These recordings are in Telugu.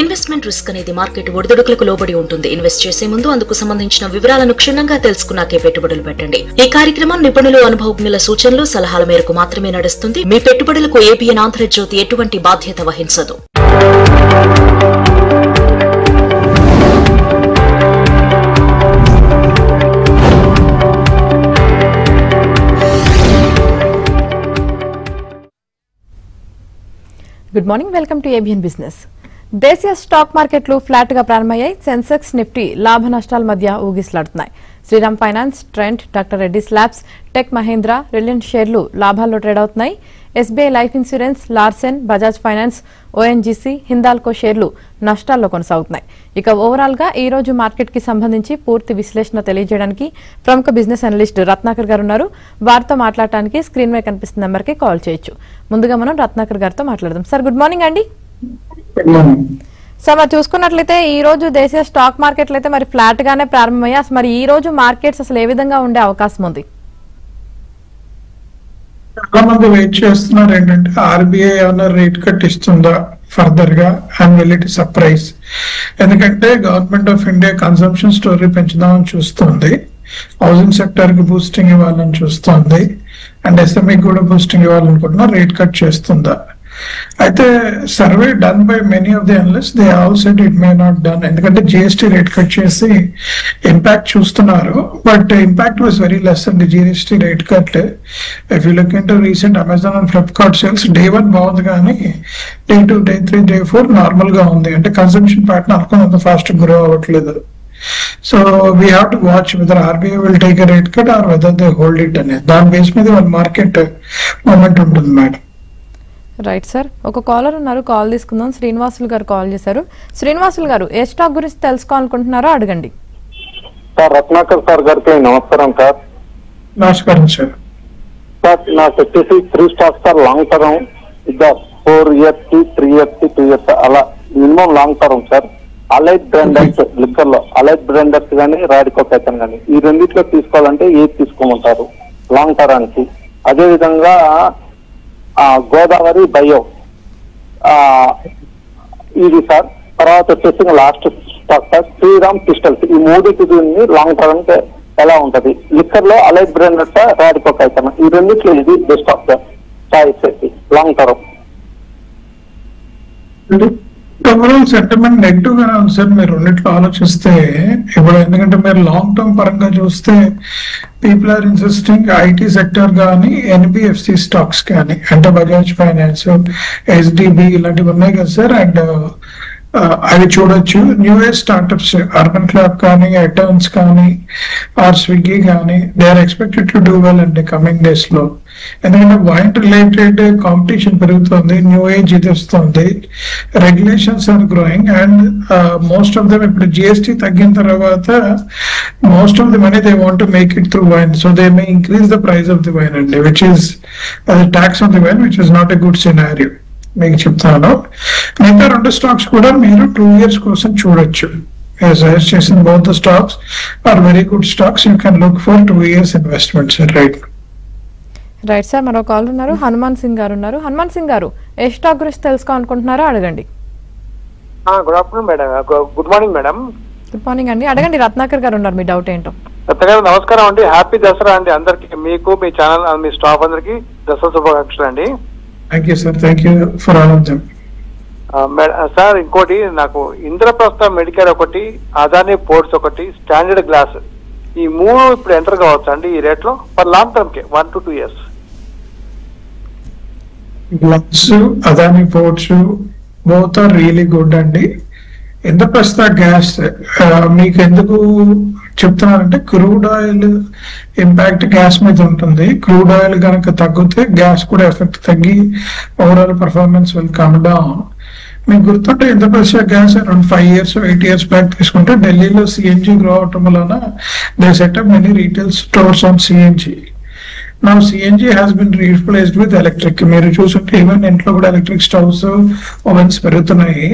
ఇన్వెస్ట్మెంట్ రిస్క్ అనేది మార్కెట్ ఒడిదుడుకులకు లోబడి ఉంటుంది. ఇన్వెస్ట్ చేసే ముందు అందుకు సంబంధించిన వివరాలను క్షుణ్ణంగా తెలుసుకున్నాకే పెట్టుబడులు పెట్టండి. ఈ కార్యక్రమం నిపుణులు, అనుభవజ్ఞుల సూచనలు, సలహాల మేరకు మాత్రమే నడుస్తుంది. మీ పెట్టుబడులకు ఏబిఎన్ ఆంధ్రజ్యోతి ఎటువంటి బాధ్యత వహించదు. Good morning, welcome to ABN business. దేశీయ స్టాక్ మార్కెట్లు ఫ్లాట్ గా ప్రారంభమయ్యాయి. సెన్సెక్స్, నిఫ్టీ లాభ నష్టాల మధ్య ఊగిసలాడుతున్నాయి. Shriram finance, Trent, doctor Reddy's labs, tech Mahindra, Reliance షేర్లు లాభాల్లో ట్రేడ్ అవుతున్నాయి. SBI life insurance, Larsen, Bajaj finance, ONGC, Hindalco షేర్లు నష్టాల్లో కొనసాగుతున్నాయి. ఇక ఓవరాల్ గా ఈ రోజు మార్కెట్ కి సంబంధించి పూర్తి విశ్లేషణ తెలియజేయడానికి ప్రముఖ బిజినెస్ అనలిస్ట్ రత్నాకర్ గారు ఉన్నారు. వారితో మాట్లాడటానికి స్క్రీన్ మీద కనిపిస్తున్న నెంబర్ కి కాల్ చేయొచ్చు. ముందుగా మనం రత్నాకర్ గారితో మాట్లాడదాం. సార్, గుడ్ మార్నింగ్ అండి. సార్, మరి చూసుకున్నట్లయితే ఈ రోజు దేశీయ స్టాక్ మార్కెట్లు అయితే మరి ఫ్లాట్ గానే ప్రారంభమయ్యాయి. మరి ఈ రోజు మార్కెట్స్ అసలు ఏ విధంగా ఉండే అవకాశం ఉంది? చాలా మంది వెయిట్ చేస్తున్నారు ఏంటంటే ఆర్బీఐ ఏమైనా రేట్ కట్ ఇస్తుందా ఫర్దర్ గా, అండ్ విల్ ఇట్ సర్ప్రైజ్. ఎందుకంటే government of India consumption story పెంచుదామని చూస్తుంది, హౌసింగ్ సెక్టర్ కి బూస్టింగ్ ఇవ్వాలని చూస్తుంది, అండ్ ఎస్ఎంఈ కూడా బూస్టింగ్ ఇవ్వాలనుకుంటున్నా. రేట్ కట్ చేస్తుందా? అయితే survey done by many of the analyst, they all said it may not done. ఎందుకంటే జిఎస్టీ రేట్ కట్ చేసి ఇంపాక్ట్ చూస్తున్నారు, but impact was very less అండి GST rate cut. If you look into recent Amazon and Flipkart sales, day 1 బాగుంది కానీ డే 2, డే 3, డే 4 నార్మల్ గా ఉంది. అంటే కన్సంప్షన్ ప్యాటర్న్ అనుకున్నంత ఫాస్ట్ గ్రో అవ్వట్లేదు. So we have to watch whether RBI will take a rate cut or whether they hold it అనేది. దాని బేస్ మీద వాళ్ళ మార్కెట్ మూమెంట్ ఉంటుంది మేడం. రైట్ సార్, ఒక కాలర్ ఉన్నారు, కాల్ తీసుకుందాం. శ్రీనివాసులు గారు కాల్ చేశారు. శ్రీనివాసులు గారు, ఏ స్టాక్ గురించి తెలుసుకోవాలనుకుంటున్నారో అడగండి. సార్, రత్నాకర్ సార్ గారికి నమస్కారం సార్. నమస్కారం సార్. సార్, నాకు వచ్చేసి 3 stocks sir, long term, 4 years కి, 3 years కి, 2 years అలా minimum long term sir. Allied Blenders, liquor లో అలైట్ బ్రాండర్స్ కానీ, రాడికో ప్యాటర్న్ కానీ, ఈ రెండిట్లో తీసుకోవాలంటే ఏది తీసుకోమంటారు లాంగ్ టర్మ్కి? అదే విధంగా గోదావరి బయో ఇది సార్. తర్వాత వచ్చేసి last stock sir Shriram pistons. ఈ మూడింటికి లాంగ్ టర్మ్ ఎలా ఉంటది? లిక్కర్ లో అలైట్ బ్రాండర్స్, రాడికో ప్యాటర్న్, ఈ రెండిట్లో ఇది best of the choice long term. Overall sentiment negative గానే ఉంది సార్ మీరు రెండిట్లో ఆలోచిస్తే ఇప్పుడు. ఎందుకంటే మీరు లాంగ్ టర్మ్ పరంగా చూస్తే people are insisting IT sector కానీ, ఎన్బిఎఫ్సి స్టాక్స్ కానీ, అంటే బజాజ్ ఫైనాన్స్, ఎస్డిబి ఇలాంటివి ఉన్నాయి కదా సార్. అండ్ అవి చూడొచ్చు. New age startups, Urban Clap కానీ, అటర్న్స్ కానీ, ఆర్ స్విగ్గీ కానీ, they are expected to do well అండి కమింగ్ డేస్ లో. ఎందుకంటే వైన్ రిలేటెడ్ కాంపిటీషన్ పెరుగుతుంది, న్యూ ఏజ్ ఇది వస్తుంది, regulations are growing, and most of them ఇప్పుడు జిఎస్టీ తగ్గిన తర్వాత most of the money they want to make it through wine. So they may increase the price of the wine అండి, which is tax on the wine, which is not a good scenario. మీకు చెప్తాను, మిగతా 2 స్టాక్స్ కూడా మీరు 2 years కోసం చూడొచ్చు. సజెస్ట్ చేసిన both the stocks are very good stocks. You can look for 2 years investments. Right right sir, మరో కాల్ ఉన్నారు, హనుమాన్ సింగ్ గారు ఉన్నారు. హనుమాన్ సింగ్ గారు, ఏ స్టాక్ గురించి తెలుసుకోవాలనుకుంటున్నారో అడగండి. Good afternoon madam. Good morning madam. Good morning అండి, అడగండి. రత్నాకర్ గారు ఉన్నారు, మీ డౌట్ ఏంటో. రత్నాకర్ నమస్కారం అండి. హ్యాపీ దసరా అండి అందరికి, మీకు, మీ ఛానల్, మీ స్టాఫ్ అందరికి దసరా శుభాకాంక్షలు అండి. Thank you sir. Thank you for all of them. Sir, ఇంకోటి నాకు ఇంద్రప్రస్థ మెడికేర్ ఒకటి, అదానీ పోర్ట్స్ ఒకటి, స్టాండర్డ్ గ్లాస్, ఈ 3 ఇప్పుడు ఎంటర్ కావచ్చు అండి ఈ రేట్ లో ఫర్ లాంగ్ టర్మ్ కి 1 to 2 years. Glass, Adani ports both are really good అండి. ఇంద్రప్రస్థ గ్యాస్ మీకు ఎందుకు చెప్తున్నానంటే క్రూడ్ ఆయిల్ ఇంపాక్ట్ గ్యాస్ మీద ఉంటుంది. క్రూడ్ ఆయిల్ కనుక తగ్గితే గ్యాస్ కూడా ఎఫెక్ట్ తగ్గి overall performance will come down. మీకు గుర్తుంటే Indraprastha gas around 5 years, 8 years back తీసుకుంటే ఢిల్లీలో సిఎన్జి గ్రో అవటం వలన they setup many retail stores on CNG. Now CNG has been replaced with electric. మీరు చూసుంటే ఈవెన్ ఇంట్లో కూడా ఎలక్ట్రిక్ స్టవ్స్, ఓవెన్స్ పెరుగుతున్నాయి.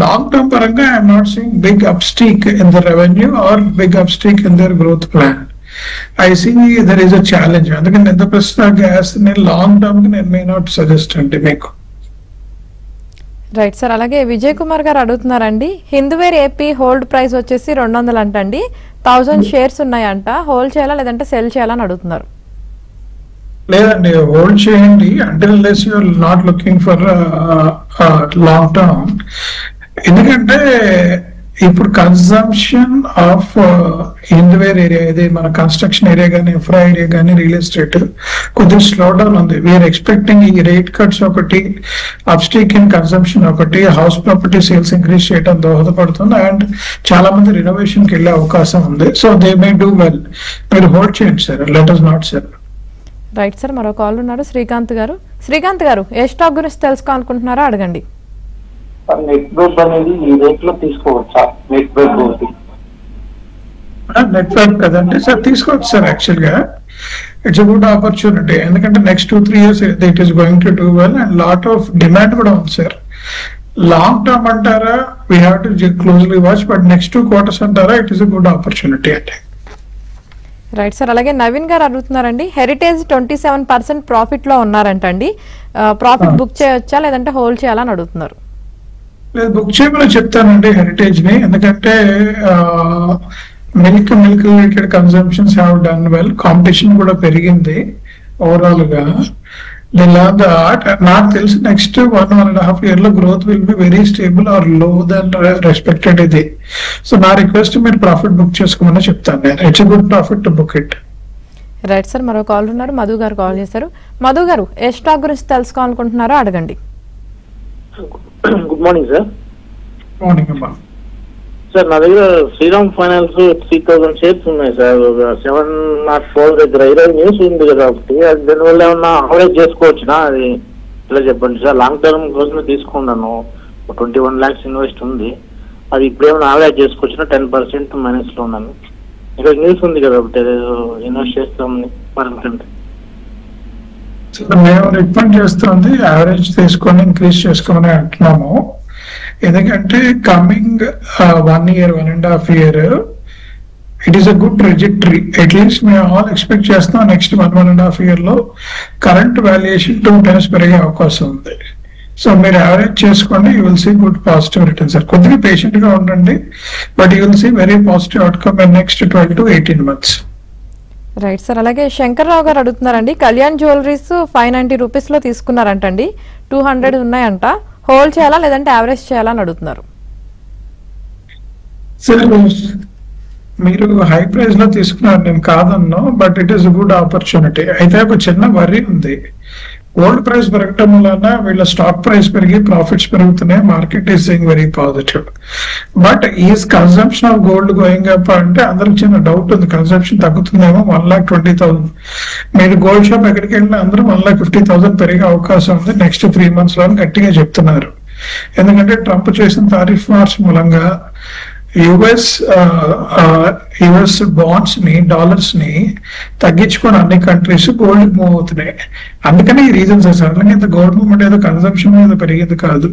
లాంగ్ టర్మ్ పరంగా I'm not seeing big uptick in the revenue or big uptick in their growth plan. I see there is a challenge. అందుకని ఇంద్రప్రస్థ గ్యాస్ నేను లాంగ్ టర్మ్ కి నేను మే నాట్ సజెస్ట్ అండి మీకు. Right sir. అలాగే విజయ్ కుమార్ గారు అడుగుతున్నారండి, హిందూవేర్ ఏపీ హోల్డ్ ప్రైస్ వచ్చేసి 200 అంటండి, 1000 షేర్స్ ఉన్నాయంట, హోల్డ్ చేయాలా లేదంటే సెల్ చేయాలని అడుగుతున్నారు. లేదండి, హోల్డ్ చేయండి until less you are not looking for long term. ఎందుకంటే ఇప్పుడు కన్సంప్షన్ ఆఫ్ హిందూవేర్ ఏరియా, ఇది మన కన్స్ట్రక్షన్ ఏరియా కానీ ఇన్ఫ్రా ఏరియా కానీ రియల్ ఎస్టేట్ కొద్దిగా స్లో డౌన్ ఉంది. వీఆర్ ఎక్స్పెక్టింగ్ ఈ రేట్ కట్స్ ఒకటి, అప్స్టేక్ ఇన్ కన్సంప్షన్ ఒకటి, హౌస్ ప్రాపర్టీ సేల్స్ ఇంక్రీజ్ చేయడం దోహదపడుతుంది అండ్ చాలా మంది రినోవేషన్ కి వెళ్ళే అవకాశం ఉంది. So they May do well. మీరు హోల్డ్ చేయండి sir, let us not cell. Right sir. మరో కాల్ ఉన్నారు, శ్రీకాంత్ గారు. శ్రీకాంత్ గారు, ఏ స్టాక్ గురించి తెలుసుకోవాలనుకుంటున్నారో అడగండి. నెట్ వెబ్ అనేది ఈ రేట్ లో తీసుకోవచ్చా? నెట్ వెబ్ నెట్వర్క్ కదండి సార్, తీసుకోవచ్చు సార్. యాక్చువల్ గా ఇట్స్ ఎ గుడ్ ఆపర్చునిటీ, ఎందుకంటే next 2-3 years it is going to do well and lot of demand కూడా ఉంది సార్. లాంగ్ టర్మ్ అంటారా, we have to closely watch, but next 2 quarters అంటారా, it is a good opportunity అంటే. Right sir. అలాగే నవీన్ గారు అడుగుతున్నారండి, హెరిటేజ్ 27% ప్రాఫిట్ లో ఉన్నారంటండి, ప్రాఫిట్ బుక్ చేయొచ్చా లేదంటే హోల్డ్ చేయాలని అడుగుతున్నారు. లేదు, బుక్ చేయమని చెప్తానండి హెరిటేజ్ ని, ఎందుకంటే milk related consumptions have done well, competition కూడా పెరిగింది ఓవరాల్ గా. నాకు తెలిసి నెక్స్ట్ 1.5 year లో growth will be very stable or low then respected ఇది. సో నా రిక్వెస్ట్ మీరు ప్రాఫిట్ బుక్ చేసుకోమని చెప్తాను నేను. It's good profit to book it. Right sir. మరో కాల్ ఉన్నారు, మధు గారు కాల్ చేశారు. మధు గారు, ఏ స్టాక్ గురించి తెలుసుకోవాలనుకుంటున్నారో అడగండి. Good morning sir. మార్నింగ్ అమ్మా. సార్ నా దగ్గర శ్రీరామ్ ఫైనాన్స్ 3000 షేర్స్ ఉన్నాయి సార్. 704 దగ్గర ఈరోజు న్యూస్ ఉంది కదా ఒకటి, అది దానివల్ల ఏమన్నా అవరేజ్ చేసుకోవచ్చునా? అది ఇలా చెప్పండి సార్. లాంగ్ టర్మ్ కోసమే తీసుకున్నాను, 21 lakhs ఇన్వెస్ట్ ఉంది. అది ఇప్పుడు ఏమైనా అవరేజ్ చేసుకోవచ్చునా? 10% మైనస్ లో ఉన్నాను. ఈరోజు న్యూస్ ఉంది కదా ఒకటి, ఇన్వెస్ట్ చేస్తామని పర్మనెంట్. మేము రికమెండ్ చేస్తుంది యావరేజ్ తీసుకొని ఇంక్రీజ్ చేసుకోమని అంటున్నాము. ఎందుకంటే coming 1 year, 1.5 year it is a good trajectory. At least మేము ఆల్ ఎక్స్పెక్ట్ చేస్తున్నాం నెక్స్ట్ 1.5 year లో కరెంట్ వాల్యుయేషన్ 2 times పెరిగే అవకాశం ఉంది. సో మీరు యావరేజ్ చేసుకోండి, you will see good positive return sir. కొద్దిగా పేషెంట్ గా ఉండండి, but you will see very positive outcome in next 12 to 18 months. Right sir. అలాగే శంకర్రావు గారు అడుగుతున్నారండి, కళ్యాణ్ జ్యువెలరీస్ 590 రూపీస్ లో తీసుకున్నారంటండి, 200 ఉన్నాయంట, హోల్డ్ చేయాలా లేదంటే యావరేజ్ చేయాలా అని అడుగుతున్నారు. సార్ మీరు హై ప్రైస్ లో తీసుకున్నారు, నేను కాదన్నా, but it is good opportunity. అయితే ఒక చిన్న వరీ ఉంది, గోల్డ్ ప్రైస్ పెరగటం వలన వీళ్ళ స్టాక్ ప్రైస్ పెరిగి ప్రాఫిట్స్ పెరుగుతున్నాయి, market is saying very positive. But is consumption of gold going up అంటే అందరికి చిన్న డౌట్ ఉంది, కన్సంప్షన్ తగ్గుతుందేమో. 1,20,000 మీరు గోల్డ్ షాప్ ఎక్కడికి వెళ్ళినా అందరూ 1,50,000 పెరిగే అవకాశం ఉంది నెక్స్ట్ 3 months లో గట్టిగా చెప్తున్నారు. ఎందుకంటే ట్రంప్ చేసిన టారిఫ్ మార్చ్ మూలంగా యుఎస్ బాండ్స్ ని, డాలర్స్ ని తగ్గించుకొని అన్ని కంట్రీస్ గోల్డ్ మూవ్ అవుతున్నాయి. అందుకని ఈ రీజన్స్ సడన్ గా ఇంత గోల్డ్ మూవ్మెంట్ ఏదో కన్సంప్షన్ మీద పెరిగేది కాదు.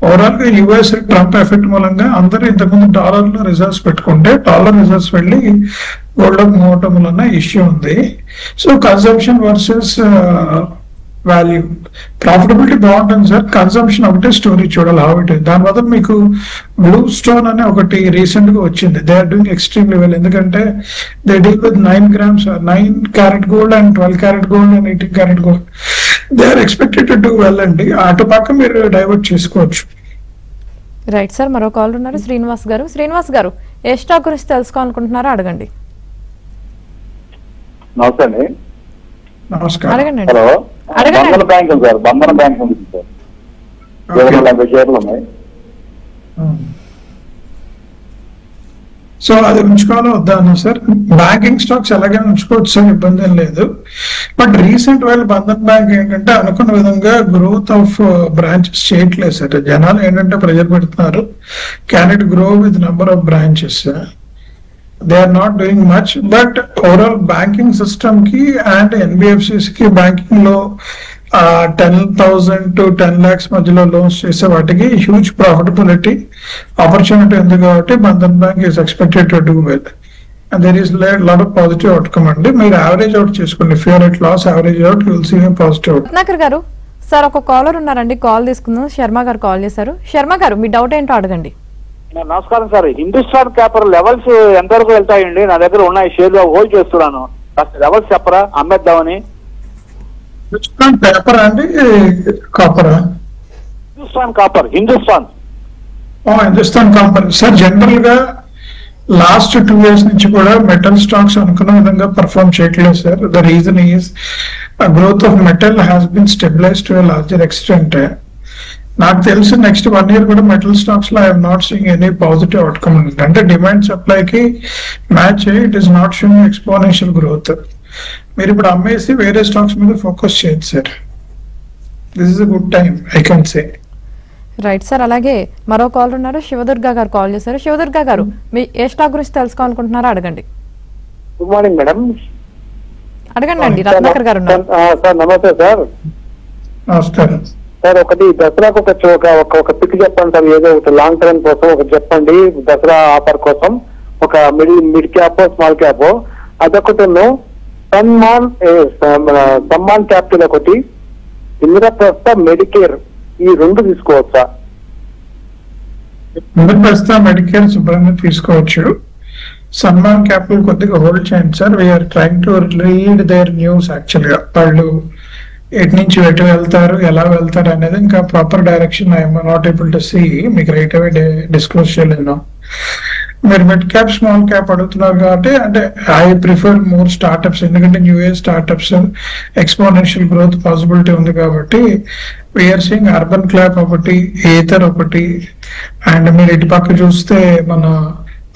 ఓవరాల్ గా యుఎస్ ట్రంప్ ఎఫెక్ట్ మూలంగా అందరూ ఇంతకుముందు డాలర్ లో రిజర్వ్స్ పెట్టుకుంటే డాలర్ రిజర్వ్స్ వెళ్ళి గోల్డ్ మూవ్ అవటం వలన ఇష్యూ ఉంది. So consumption versus value, profitability బాగుంటుంది సార్. కన్సంప్షన్ ఒకటే స్టోరీ చూడాలి హౌ ఇట్ ఇస్. దాని వల్ల మీకు బ్లూ స్టోన్ అనే ఒకటి రీసెంట్ గా వచ్చింది. They are doing extremely well, ఎందుకంటే they deal with 9 grams, 9 karat gold and 12 karat gold and 18 karat gold. They are expected to do well అండి. అటు పక్క మీరు డైవర్ట్ చేసుకోవచ్చు. Right sir. మరో కాల్ ఉన్నారు, శ్రీనివాస్ గారు. శ్రీనివాస్ గారు, ఏ స్టాక్ గురించి తెలుసుకోవాలనుకుంటున్నారో అడగండి. నమస్తే అండి. నమస్కారం. అడగండి. హలో, అడగండి. బంధన బ్యాంక్ ఉంది సార్. బంధన బ్యాంక్ ఉంది సార్. 250 షేర్లు ఉన్నాయి. సో అది ఉంచుకోవాలో వద్దా అన్న సార్? బ్యాంకింగ్ స్టాక్స్ ఎలాగైనా ఉంచుకోవచ్చు సార్, ఇబ్బంది ఏం లేదు. But recent while Bandhan bank ఏంటంటే అనుకున్న విధంగా గ్రోత్ ఆఫ్ బ్రాంచెస్ చేయట్లేదు సార్. జనాలు ఏంటంటే ప్రెజర్ పెడుతున్నారు, can it grow with number of branches. They are not doing much. But overall banking system కి అండ్ ఎన్బిఎఫ్సిస్ కి బ్యాంకింగ్ లో 10,000 to 10 lakhs మధ్యలో లోన్స్ చేసే వాటికి హ్యూజ్ ప్రాఫిటబిలిటీ ఆపర్చునిటీ ఉంది కాబట్టి Bandhan bank is expected to do well and there is lot of positive outcome అండి. మీరు యావరేజ్ అవుట్ చేసుకోండి. If you're at loss, average out, you will see positive out. Ratnakar గారు, సార్ ఒక కాలర్ ఉన్నారండి, కాల్ తీసుకుందాం. శర్మ గారు కాల్ చేశారు. శర్మ గారు మీ డౌట్ ఏంటో అడగండి. నమస్కారం సార్. హిందుస్థాన్ కాపర్ లెవెల్స్ ఎంతవరకు వెళ్తాయండి? నా దగ్గర ఉన్నాయి షేర్లు, హోల్డ్ చేస్తున్నాను. లెవెల్స్ చెప్పరా అమ్మేద్దామని. పేపర్ అండి Kapra? Hindustan copper. Hindustan copper sir. General గా లాస్ట్ 2 years నుంచి కూడా మెటల్ స్టాక్స్ అనుకున్న విధంగా పర్ఫార్మ్ చేయట్లేదు sir. The reason is growth of metal has been stabilised to a larger extent. నాకు తెలిసి నెక్స్ట్ 1 year కూడా మెటల్ స్టాక్స్ లో I'm not seeing any positive outcome. అంటే డిమాండ్ సప్లై కి మ్యాచ్ అయ్యి it is not showing exponential growth. మీరు ఇప్పుడు అమ్మేసి వేరే స్టాక్స్ మీద ఫోకస్ చేయొచ్చు sir. This is a good time I can say. Right sir. అలాగే మరో కాల్ ఉన్నారు, శివదుర్గ గారు కాల్ చేశారు. శివదుర్గ గారు మీ ఏ స్టాక్ గురించి తెలుసుకోవాలనుకుంటున్నారో అడగండి. Good morning madam. అడగండి అండి. రత్నాకర్ గారు ఉన్నారు. సార్ నమస్తే సార్. నమస్కారం సార్. ఒకటి దసరాకు ఒక పిక్ చెప్పండి సార్. ఏదో ఒకటి లాంగ్ టర్మ్ కోసం ఒకటి చెప్పండి. దసరా ఆఫర్ కోసం ఒక మిడ్ క్యాప్ స్మాల్ క్యాప్ అదొకటి. సమ్మాన్ క్యాపిటల్ ఒకటి, ఇంద్రప్రస్థ మెడికేర్, ఈ 2 తీసుకోవచ్చా? ఇంద్రప్రస్థ మెడికేర్ శుభ్రంగా తీసుకోవచ్చు. సన్మాన్ క్యాపిటల్ కొద్దిగా హోల్డ్ చేయండి sir. We're trying to read their news. Actual గా వాళ్ళు ఎటు నుంచి ఎటు వెళ్తారు, ఎలా వెళ్తారు అనేది ఇంకా proper direction I'm not able to see. మీకు రైట్ అవే డిస్క్లోజ్ చేయలేను. మీరు మిడ్ క్యాప్ స్మాల్ క్యాప్ అడుగుతున్నారు కాబట్టి అంటే ఐ ప్రిఫర్ మోర్ స్టార్ట్అప్స్. ఎందుకంటే new year startups exponential growth possibility ఉంది కాబట్టి వీఆర్ సీయింగ్ అర్బన్ క్లాప్ ఒకటి, ఏథర్ ఒకటి, అండ్ మీరు ఇటు పక్క చూస్తే మన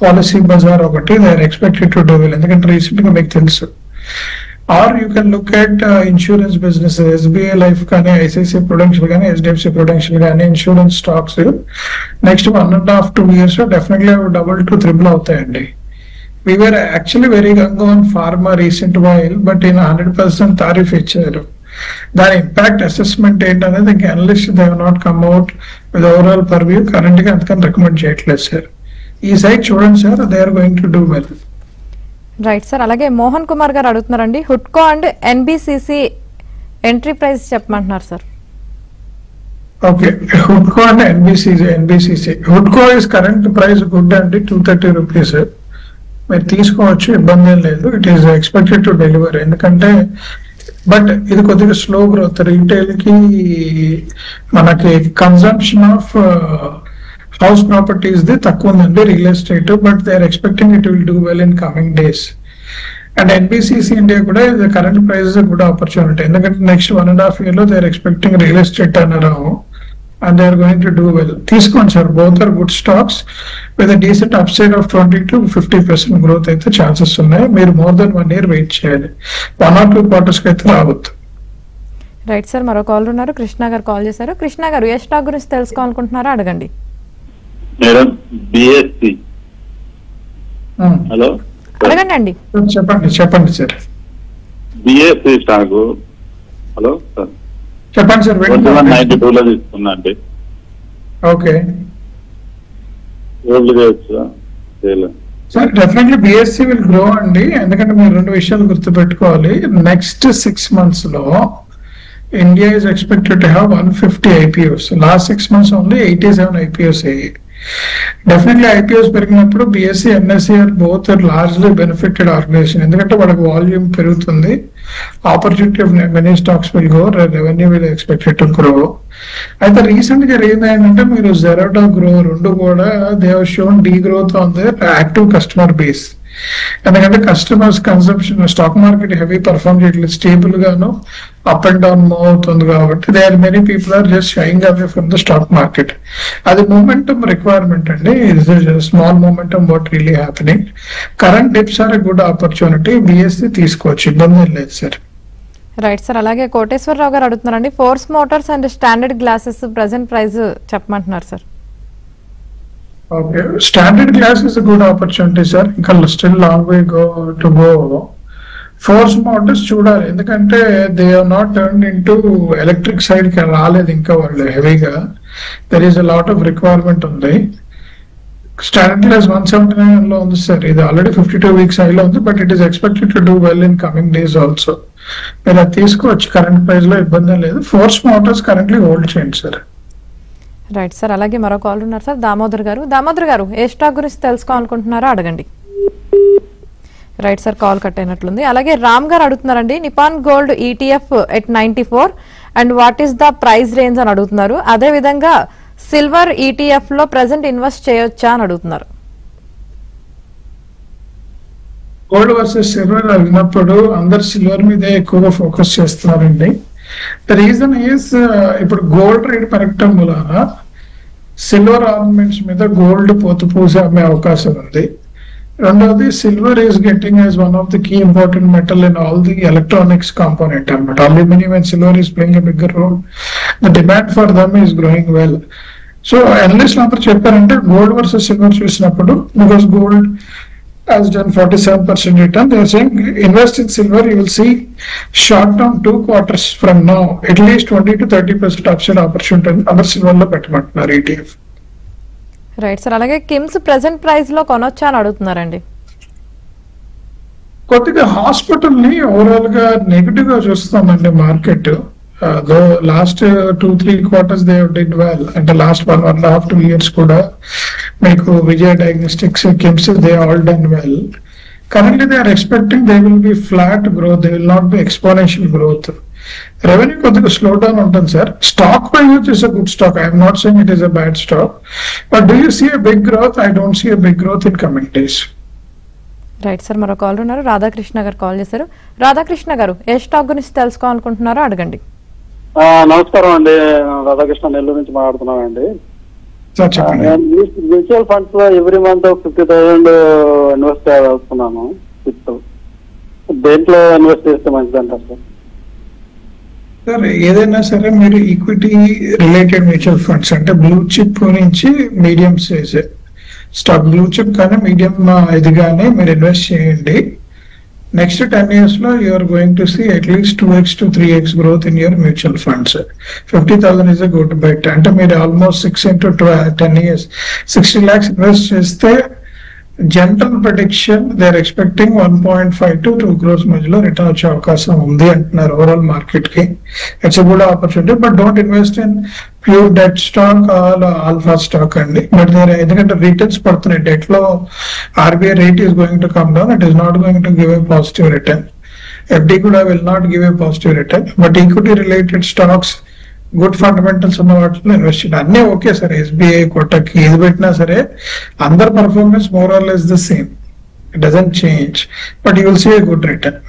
పాలసీ బజార్ ఒకటి. They are expected to do well. ఎందుకంటే రీసెంట్ గా మీకు తెలుసు. Or you can look at insurance business, SBI life కానీ, ఐసిఐసిఐ ప్రొడెన్షియల్ కానీ, హెచ్డిఎఫ్సి ప్రొడెన్షియల్ కానీ, insurance stocks next 1.5 to 2 years లో డెఫినెట్లీ డబుల్ టు త్రిబుల్ అవుతాయండి. We were actually very gung on pharma recent while, but in 100% tariff ఇచ్చారు. దాని ఇంపాక్ట్ అసెస్మెంట్ ఏంటనేది ఇంకా analyst they have not come out with overall purview. Current గా అందుకని రికమెండ్ చేయట్లేదు సార్. ఈ సైడ్ చూడండి sir, they are going to do well. Right sir. అలాగే మోహన్ కుమార్ గారు అడుగుతున్నారండి, హుడ్కో అండ్ ఎన్బిసిసి ఎంట్రీ ప్రైస్ చెప్పమంటున్నారు sir. Okay, హుడ్కో and NBCC. హుడ్కో is current price good అండి, 230 rupees. మీరు తీసుకోవచ్చు, ఇబ్బంది ఏం లేదు. It is expected to deliver. ఎందుకంటే బట్ ఇది కొద్దిగా స్లో గ్రోత్. రీటైల్ కి మనకి consumption of house properties the తక్కువ ఉందండి, real estate. But they are expecting it will do well in coming days. And NBCC India కూడా కరెంట్ ప్రైస్ గుడ్ ఆపర్చునిటీ. ఎందుకంటే నెక్స్ట్ 1.5 year లో they are expecting real estate అన్నారు and they are going to do well. తీసుకోండి సార్, both are good stocks with a decent upside of 20 to 50% growth అయితే ఛాన్సెస్ ఉన్నాయి. మీరు more than 1 year వెయిట్ చేయాలి, 1 or 2 quarters కి అయితే రావద్దు. Right sir. మరో కాల్ ఉన్నారు, కృష్ణ గారు కాల్ చేశారు. కృష్ణ గారు ఏ స్టాక్ గురించి తెలుసుకోవాలనుకుంటున్నారో అడగండి. Madam BSc. హలో అడగండి అండి. చెప్పండి sir. BSE stock. Hello sir చెప్పండి సార్. 92 లో తీసుకున్నా అండి. Okay sir, definitely BSE will grow అండి. ఎందుకంటే మీరు 2 విషయాలు గుర్తుపెట్టుకోవాలి. నెక్స్ట్ 6 months లో India is expected to have 150 IPOs. Last 6 months only 87 IPOs అయ్యాయి. డెఫినెట్లీ ఐపీఓస్ పెరిగినప్పుడు BSE, NSE are both are largely benefited organisation. ఎందుకంటే వాళ్ళకి వాల్యూమ్ పెరుగుతుంది, opportunity of many stocks will go, revenue will expected to grow. అయితే రీసెంట్ గా ఏంటంటే మీరు జెరోడా, గ్రో 2 కూడా they have shown degrowth on their active customer base. ఎందుకంటే customers consumption stock market heavy perform చేయట్లేదు, స్టేబుల్ గాను అప్ అండ్ డౌన్ మూవ్ అవుతుంది. కాబట్టి they are many people are just shying away from the stock market. అది మూమెంటం రిక్వైర్మెంట్ అండి. Small momentum what really happening. Current dips are a good opportunity. BSC తీసుకోవచ్చు, ఇబ్బంది లేదు సార్. Right sir. అలాగే కోటేశ్వరరావు గారు అడుగుతున్నారండి, Force Motors and Standard Glasses present price చెప్పమంటున్నారు sir. Okay, Standard Glass is good opportunity sir. ఇంకా still long way to go. Force Motors చూడాలి, ఎందుకంటే they have not turn into electric side కి రాలేదు ఇంకా వాళ్ళు హెవీగా. There is a lot of requirement ఉంది. స్టాండర్డ్ గ్లాస్ 179 లో ఉంది సార్. ఇది ఆల్రెడీ 52 weeks హైలో ఉంది, but it is expected to do well in coming days also. మీరు అది తీసుకోవచ్చు, కరెంట్ ప్రైస్ లో ఇబ్బంది లేదు. ఫోర్స్ మోటార్స్ కరెంట్లీ హోల్డ్ చేయండి సార్. Right sir. అలాగే మరో కాల్ ఉన్నారు సార్, దామోదర్ గారు. దామోదర్ గారు, ఏ స్టాక్ గురించి తెలుసుకోవాలనుకుంటున్నారో అడగండి. రైట్ సార్, కాల్ కట్ అయినట్లుంది. అలాగే రామ్ గారు అడుగుతున్నారండి, Nippon gold ETF at 94 and what is the price range అని అడుగుతున్నారు. అదే విధంగా సిల్వర్ ETF లో ప్రెసెంట్ ఇన్వెస్ట్ చేయొచ్చా అని అడుగుతున్నారు. గోల్డ్ వర్సెస్ సిల్వర్ అడిగినప్పుడు అందరు సిల్వర్ మీదే ఎక్కువగా ఫోకస్ చేస్తున్నారండి. ద రీజన్ ఈస్ ఇప్పుడు గోల్డ్ రేట్ పెరగటం వలన సిల్వర్ ఆర్నమెంట్స్ మీద గోల్డ్ పూసి అమ్మే అవకాశం ఉంది. రెండవది, silver is getting as one of the key important metal in all the electronics component అనమాట. Aluminium and silver is playing a bigger role. The demand for them is growing well. So analyst అందరూ చెప్పారంటే గోల్డ్ వర్సెస్ సిల్వర్ చూసినప్పుడు, because gold has done 47% return, they are saying invest in silver, you will see short term 2 quarters from now at least 20 to 30% upside opportunity other silver lo pettumantunnaru ETF. Right sir. అలాగే కిమ్స్ ప్రెసెంట్ ప్రైస్ లో కొనొచ్చా అని అడుగుతున్నారండి. కొద్దిగా హాస్పిటల్ ని ఓవరాల్ గా నెగటివ్ గా చూస్తామండి market. Though last 2-3 quarters they have did well, అంటే లాస్ట్ 1.5 2 years కూడా మీకు Vijaya diagnostics, KIMS, they all done well. Currently they are expecting they will be flat growth, they will not be exponential growth. Revenue కొద్దిగా స్లో డౌన్ ఉంటుంది sir. Stock wise is a good stock, I am not saying it is a bad stock, but do you see a big growth? I don't see a big growth in coming days. Right sir. మరో కాల్ ఉన్నారు, రాధాకృష్ణ గారు కాల్ చేశారు. రాధాకృష్ణ గారు, ఏ స్టాక్ గురించి తెలుసుకోవాలనుకుంటున్నారో అడగండి. నమస్కారం అండి, రాధాకృష్ణ నెల్లూరు నుంచి మాట్లాడుతున్నానండి. మ్యూచువల్ ఫండ్స్ లో ఎవ్రీ మంత్ 50,000 ఇన్వెస్ట్ చేస్తున్నాను. దేంట్లో ఇన్వెస్ట్ చేస్తే మంచిదంటారు సార్? సార్ ఏదైనా సరే మీరు ఈక్విటీ రిలేటెడ్ మ్యూచువల్ ఫండ్స్ అంటే బ్లూ చిప్ నుంచి medium size stock, blue chip కానీ మీడియం ఇది కానీ మీరు ఇన్వెస్ట్ చేయండి. నెక్స్ట్ 10 years లో you are going to see at least 2x to 3x growth in your mutual funds. 50,000 is a good bet. అంటే మీరు almost 6 into 10 years 60 lakhs invest చేస్తే general prediction they are expecting 1.5 to 2 crores మధ్యలో రిటర్న్ వచ్చే అవకాశం ఉంది అంటున్నారు ఓవరాల్ మార్కెట్ కి. It's a good opportunity, but don't invest in pure debt stock alpha stock అండి. బట్ ఎందుకంటే రిటర్న్స్ పడుతున్నాయి డెట్ లో, RBI rate is going to come down, it is not going to give a positive return. FD కూడా will not give a positive return. But equity related stocks, good fundamentals ఉన్న వాటిలో ఇన్వెస్ట్ చేయండి. అన్నీ ఓకే సార్, ఎస్బీఐ, కోటక్ ఏది పెట్టినా సరే under performance more or less the same, it doesn't change, but you will see a good return.